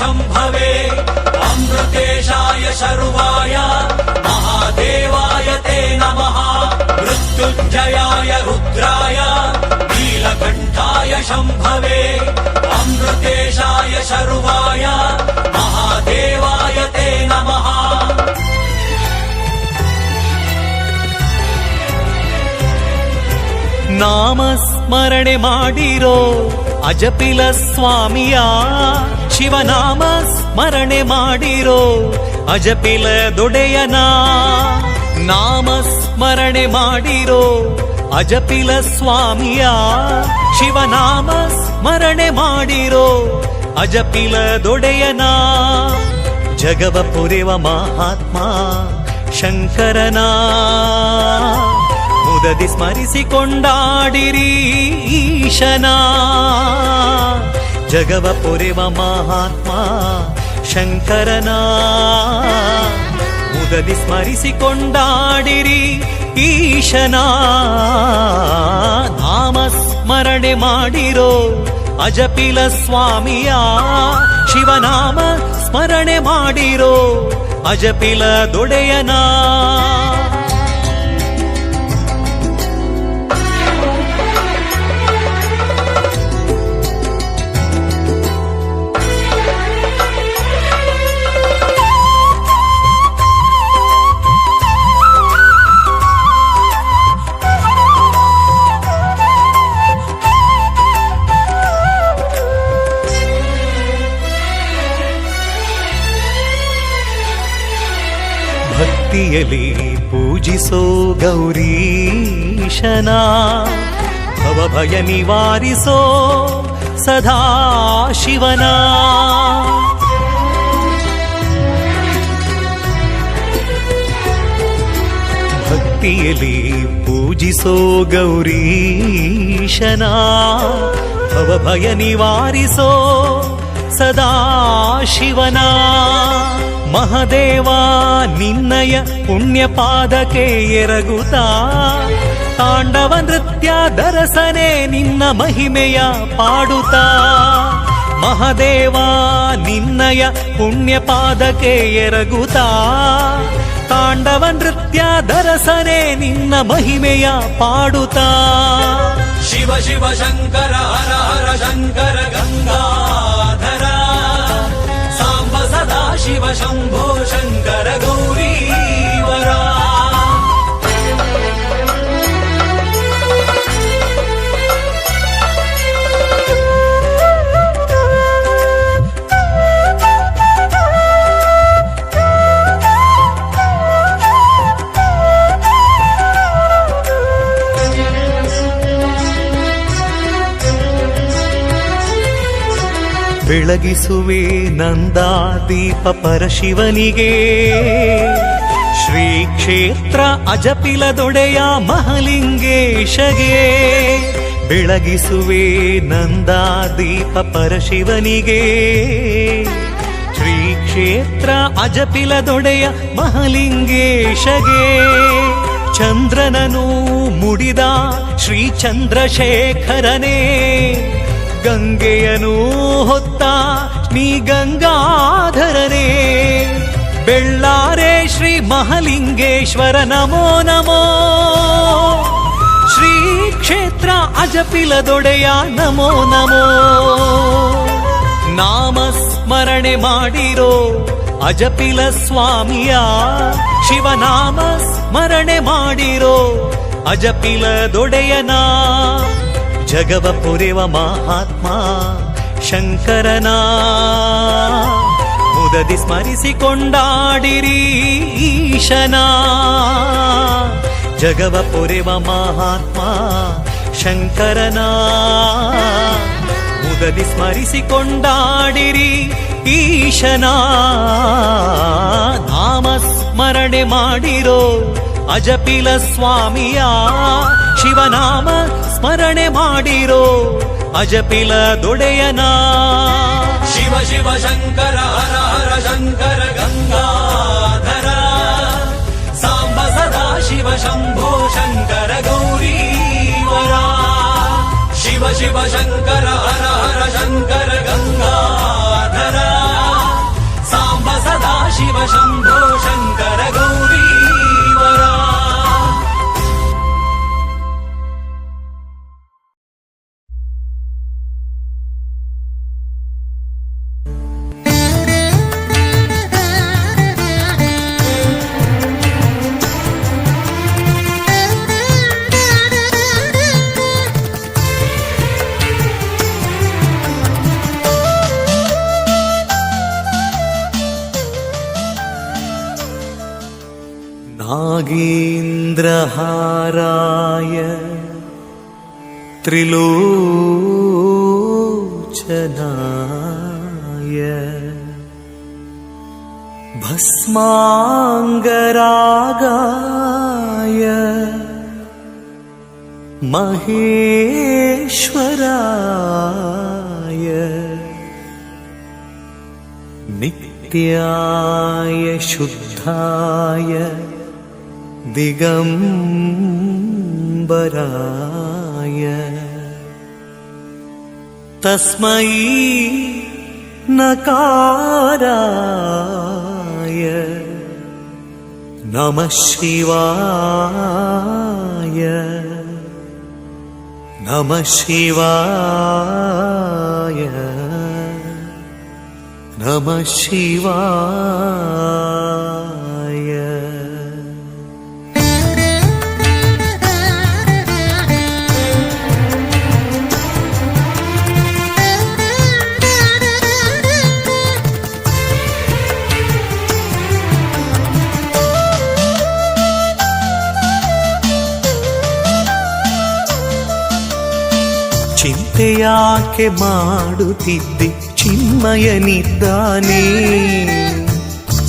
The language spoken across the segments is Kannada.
शम्भवे अमृतेशाय शर्वाय महादेवाय ते नमः मृत्युञ्जयाय रुद्राय नीलकण्ठाय शम्भवे अमृतेशाय शर्वाय महादेवाय ते नमः। ನಾಮಸ್ಮರಣೆ ಮಾಡಿರೋ ಅಜಪಿಲ ಸ್ವಾಮಿಯ, ಶಿವನಾಮ ಸ್ಮರಣೆ ಮಾಡಿರೋ ಅಜಪಿಲ ದೊಡೆಯನ, ನಾಮಸ್ಮರಣೆ ಮಾಡಿರೋ ಅಜಪಿಲ ಸ್ವಾಮಿಯ, ಶಿವನಾಮ ಸ್ಮರಣೆ ಮಾಡಿರೋ ಅಜಪಿಲ ದೊಡೆಯನ, ಜಗವ ಪುರಿವ ಮಹಾತ್ಮ ಶಂಕರನ ಮುದದಿ ಸ್ಮರಿಸಿಕೊಂಡಾಡಿರಿ ಈಶನ, ಜಗವ ಪೊರೆವ ಮಹಾತ್ಮ ಶಂಕರನ ಮುದದಿ ಸ್ಮರಿಸಿಕೊಂಡಾಡಿರಿ ಈಶನ, ನಾಮ ಸ್ಮರಣೆ ಮಾಡಿರೋ ಅಜಪಿಲ ಸ್ವಾಮಿಯ, ಶಿವನಾಮ ಸ್ಮರಣೆ ಮಾಡಿರೋ ಅಜಪಿಲ ದೊಡೆಯನ. ಭಕ್ತಿಯಲಿ ಪೂಜಿಸೋ ಗೌರೀಶನ, ಭವಭಯ ನಿವಾರಿಸೋ ಸದಾ ಶಿವನ, ಭಕ್ತಿಯಲಿ ಪೂಜಿಸೋ ಗೌರೀಶನ, ಭವಭಯ ನಿವಾರಿಸೋ ಸದಾ ಶಿವನ, ಮಹದೇವ ನಿನ್ನಯ ಪುಣ್ಯ ಪಾದಕ್ಕೆ ಎರಗುತ್ತಾ ತಾಂಡವ ನೃತ್ಯ ದರಸನೆ ನಿನ್ನ ಮಹಿಮೆಯ ಪಾಡುತ್ತಾ, ಮಹದೇವ ನಿನ್ನಯ ಪುಣ್ಯ ಪಾದಕ್ಕೆ ಎರಗುತ್ತಾ ತಾಂಡವ ನೃತ್ಯ ದರಸನೆ ನಿನ್ನ ಮಹಿಮೆಯ ಪಾಡುತ್ತಾ, ಶಿವ ಶಿವ ಶಂಕರ ಹರ ಹರ ಶಂಕರ ಗಂಗಾಧರ ಸಾಂಬ ಸದಾ ಶಿವ ಶಂಭೋ ಶಂಕರ ಗೌರೀವರ. ಬೆಳಗಿಸುವೆ ನಂದಾದೀಪ ಪರಶಿವನಿಗೆ, ಶ್ರೀ ಕ್ಷೇತ್ರ ಅಜಪಿಲ ದೊಡೆಯ ಮಹಲಿಂಗೇಶಗೆ, ಬೆಳಗಿಸುವೆ ನಂದಾದೀಪ ಪರಶಿವನಿಗೆ, ಶ್ರೀ ಕ್ಷೇತ್ರ ಅಜಪಿಲ ದೊಡೆಯ ಮಹಲಿಂಗೇಶಗೆ, ಚಂದ್ರನನು ಮುಡಿದ ಶ್ರೀ ಚಂದ್ರಶೇಖರನೇ, ಗಂಗೆಯನು ಹೊತ್ತ ನೀ ಗಂಗಾಧರನೇ, ಬೆಳ್ಳಾರೆ ಶ್ರೀ ಮಹಲಿಂಗೇಶ್ವರ ನಮೋ ನಮೋ, ಶ್ರೀ ಕ್ಷೇತ್ರ ಅಜಪಿಲ ದೊಡೆಯ ನಮೋ ನಮೋ, ನಾಮ ಸ್ಮರಣೆ ಮಾಡಿರೋ ಅಜಪಿಲ ಸ್ವಾಮಿಯ, ಶಿವನಾಮ ಸ್ಮರಣೆ ಮಾಡಿರೋ ಅಜಪಿಲ ದೊಡೆಯನ, ಜಗವ ಪುರಿವ ಮಹಾತ್ಮ ಶಂಕರನ ಮುದದಿ ಸ್ಮರಿಸಿಕೊಂಡಾಡಿರಿ ಈಶನ, ಜಗವ ಪುರಿವ ಮಹಾತ್ಮ ಶಂಕರನ ಮುದದಿ ಸ್ಮರಿಸಿಕೊಂಡಾಡಿರಿ ಈಶನ, ನಾಮ ಸ್ಮರಣೆ ಮಾಡಿರೋ ಅಜಪಿಲ ಸ್ವಾಮಿಯ, ಶಿವನಾಮ ಸ್ಮರಣೆ ಮಾಡಿರೋ ಅಜಪಿಲ ದೊಡೆಯನ, ಶಿವ ಶಿವ ಶಂಕರ ಹರ ಹರ ಶಂಕರ ಗಂಗಾಧರ ಸಾಂಬ ಸದಾ ಶಿವ ಶಂಭೋ ಶಂಕರ ಗೌರೀವರ, ಶಿವ ಶಿವ ಶಂಕರ ಹರ ಹರ ಶಂಕರ ಗಂಗಾಧರ शम्भो शङ्कर गौरीवरा नागेन्द्रहाराय त्रिलोचनाय भस्माङ्गरागाय महेश्वराय नित्याय शुद्धाय दिगम्बराय तस्मै नकाराय नमः शिवाय नमः शिवाय नमः शिवाय। ಚಿಂತೆಯಾಕೆ ಮಾಡುತ್ತಿದ್ದೆ ಚಿನ್ಮಯನಿದ್ದಾನೆ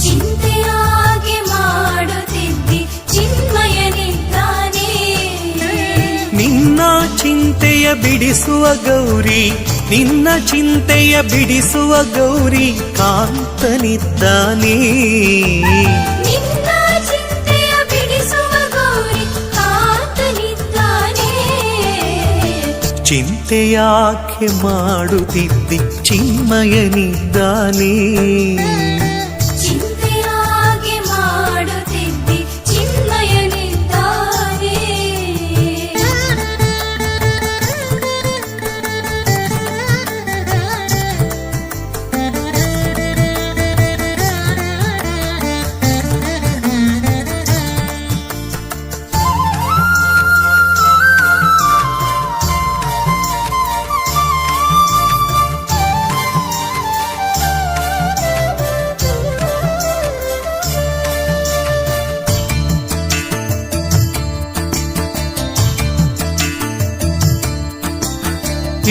ಚಿಂತೆಯಾಗೆ ಮಾಡುತ್ತಿದ್ದೆ ಚಿನ್ಮಯನಿದ್ದಾನೆ ನಿನ್ನ ಚಿಂತೆಯ ಬಿಡಿಸುವ ಗೌರಿ ನಿನ್ನ ಚಿಂತೆಯ ಬಿಡಿಸುವ ಗೌರಿ ಕಾಂತನಿದ್ದಾನೆ ನಿನ್ನ ಚಿಂತೆಯ ಬಿಡಿಸುವ ಗೌರಿ ಕಾಂತನಿದ್ದಾನೆ ಚಿಂತೆಯಾಕೆ ಮಾಡುತ್ತಿದ್ದೆ ಚಿನ್ಮಯನಿದ್ದಾನೆ ಚಿಂತೆಯಾಗೆ ಮಾಡುತ್ತಿದ್ದೆ ಚಿನ್ಮಯನಿದ್ದಾನೆ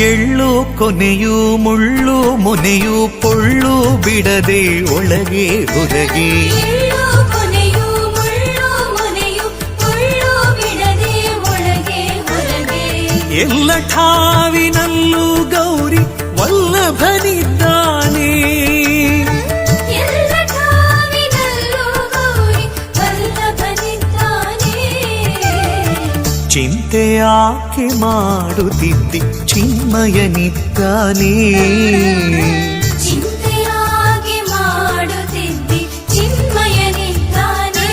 ಎಳ್ಳು ಕೊನೆಯು ಮುಳ್ಳು ಮೊನೆಯು ಪೊಳ್ಳು ಬಿಡದೆ ಒಳಗೆ ಹೊರಗೆ ಎಳ್ಳು ಕೊನೆಯು ಮುಳ್ಳು ಮೊನೆಯು ಪೊಳ್ಳು ಬಿಡದೆ ಒಳಗೆ ಹೊರಗೆ ಎಲ್ಲ ಠಾವಿನಲ್ಲೂ ಗೌರಿ ವಲ್ಲಭನಿದ್ದಾನೆ ಎಲ್ಲ ಠಾವಿನಲ್ಲೂ ಗೌರಿ ವಲ್ಲಭನಿದ್ದಾನೆ ಚಿಂತೆಯಾಕೆ ಮಾಡುತ್ತಿದ್ದೆ ಚಿನ್ಮಯನಿದ್ದಾನೆ ಚಿಂತೆಯಾಗೆ ಮಾಡುತ್ತಿದ್ದೆ ಚಿನ್ಮಯನಿದ್ದಾನೆ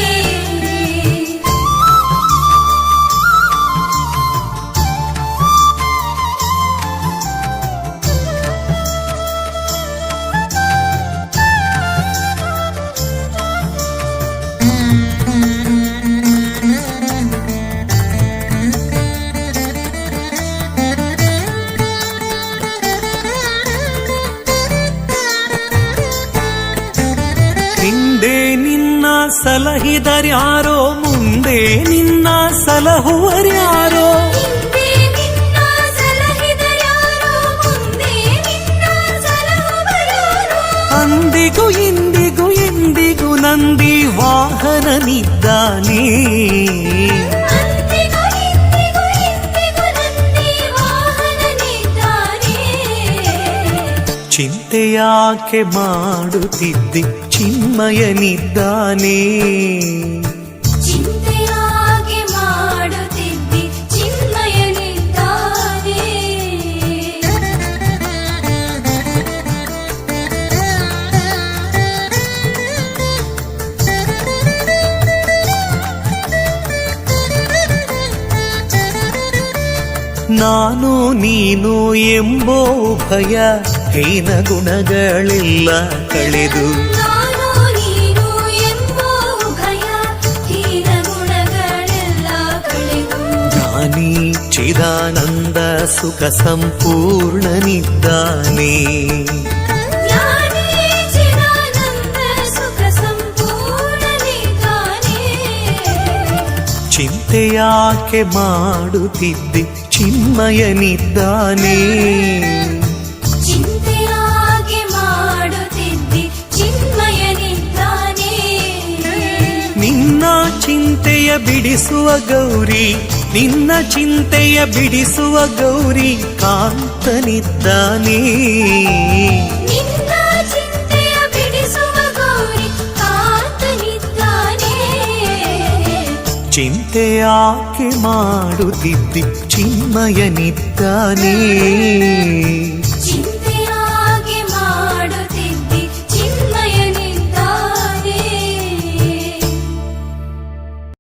ಹಿಂದೆ ನಿನ್ನ ಸಲಹಿದರ್ಯಾರೋ ಮುಂದೆ ನಿನ್ನ ಸಲಹುವರ್ಯಾರೋ ಹಿಂದೆ ನಿನ್ನ ಸಲಹಿದರ್ಯಾರೋ ಮುಂದೆ ನಿನ್ನ ಸಲಹುವರ್ಯಾರೋ ಅಂದಿಗೂ ಇಂದಿಗೂ ಎಂದಿಗೂ ನಂದಿ ವಾಹನನಿದ್ದಾನೆ ಅಂದಿಗೂ ಇಂದಿಗೂ ಎಂದಿಗೂ ನಂದಿ ವಾಹನನಿದ್ದಾನೆ ಚಿಂತೆಯಾಕೆ ಮಾಡುತ್ತಿದ್ದೆ ಚಿನ್ಮಯನಿದ್ದಾನೆ ಚಿಂತೆಯಾಗೆ ಮಾಡುತ್ತಿದ್ದೆ ಚಿನ್ಮಯನಿದ್ದಾನೆ ನಾನು ನೀನು ಎಂಬೋ ಭಯ ಹೀನ ಗುಣಗಳೆಲ್ಲ ಕಳೆದು ನಾನು ನೀನು ಎಂಬೋ ಭಯ ಹೀನ ಗುಣಗಳೆಲ್ಲ ಕಳೆದು ಜ್ಞಾನಿ ಚಿದಾನಂದ ಸುಖ ಸಂಪೂರ್ಣನಿದ್ದಾನೆ. ಜ್ಞಾನಿ ಚಿದಾನಂದ ಸುಖ ಸಂಪೂರ್ಣನಿದ್ದಾನೆ. ಚಿಂತೆಯಾಕೆ ಮಾಡುತ್ತಿದ್ದೆ ಚಿನ್ಮಯನಿದ್ದಾನೆ. ಚಿಂತೆಯಾಗೆ ಮಾಡುತ್ತಿದ್ದಿ ಚಿನ್ಮಯನಿದ್ದಾನೆ. ನಿನ್ನ ಚಿಂತೆಯ ಬಿಡಿಸುವ ಗೌರಿ, ನಿನ್ನ ಚಿಂತೆಯ ಬಿಡಿಸುವ ಗೌರಿ ಕಾಂತನಿದ್ದಾನೆ. ನಿನ್ನ ಚಿಂತೆಯ ಬಿಡಿಸುವ ಗೌರಿ ಕಾಂತನಿದ್ದಾನೆ. ಚಿಂತೆಯಾಕೆ ಮಾಡುತ್ತಿದ್ದಿ ಚಿನ್ಮಯನಿದ್ದಾನೆ. ಚಿಂತೆಯಾಗೆ